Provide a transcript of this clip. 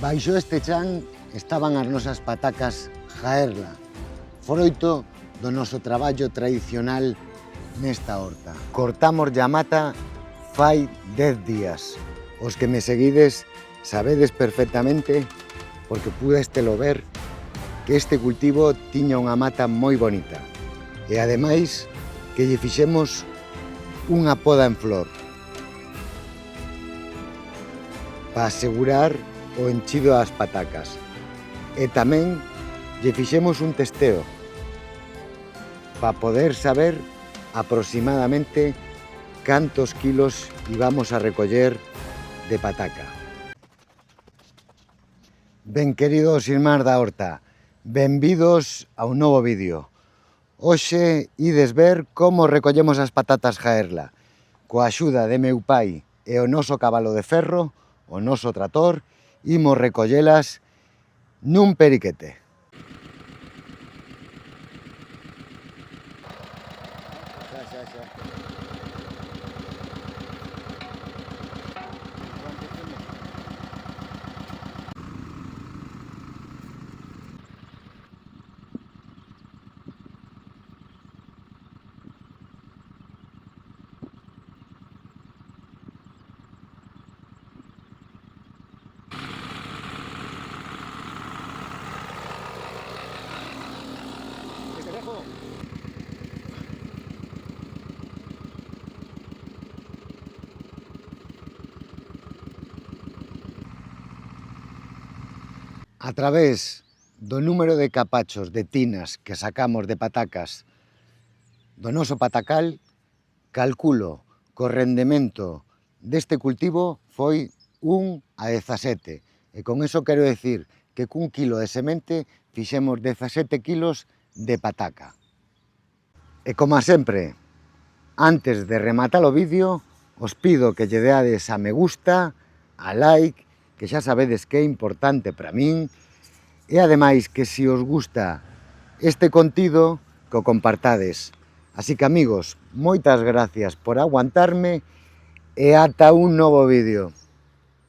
Baixo este chan estaban as nosas patacas Jaerla, froito do noso traballo tradicional nesta horta. Cortamos a mata fai 10 días. Os que me seguides sabedes perfectamente, porque pudestelo ver, que este cultivo tiña unha mata moi bonita e ademais que lle fixemos unha poda en flor para asegurar o enchido das patacas e tamén lle fixemos un testeo para poder saber aproximadamente cantos kilos íbamos a recoller de pataca. Ben, queridos irmáns da horta, benvidos a un novo vídeo. Hoxe ides ver como recollemos as patatas Jaerla coa axuda de meu pai e o noso cabalo de ferro, o noso trator, imos recollelas nun periquete. A través do número de capachos de tinas que sacamos de patacas do noso patacal, calculo que o rendemento deste cultivo foi 1:17. E con eso quero decir que cun kilo de semente fixemos 17 kilos de pataca. E como sempre, antes de rematar o vídeo, os pido que lle deades a me gusta, a like, que xa sabedes que é importante para min, e ademais que se os gusta este contido, que o compartades. Así que amigos, moitas gracias por aguantarme e ata un novo vídeo.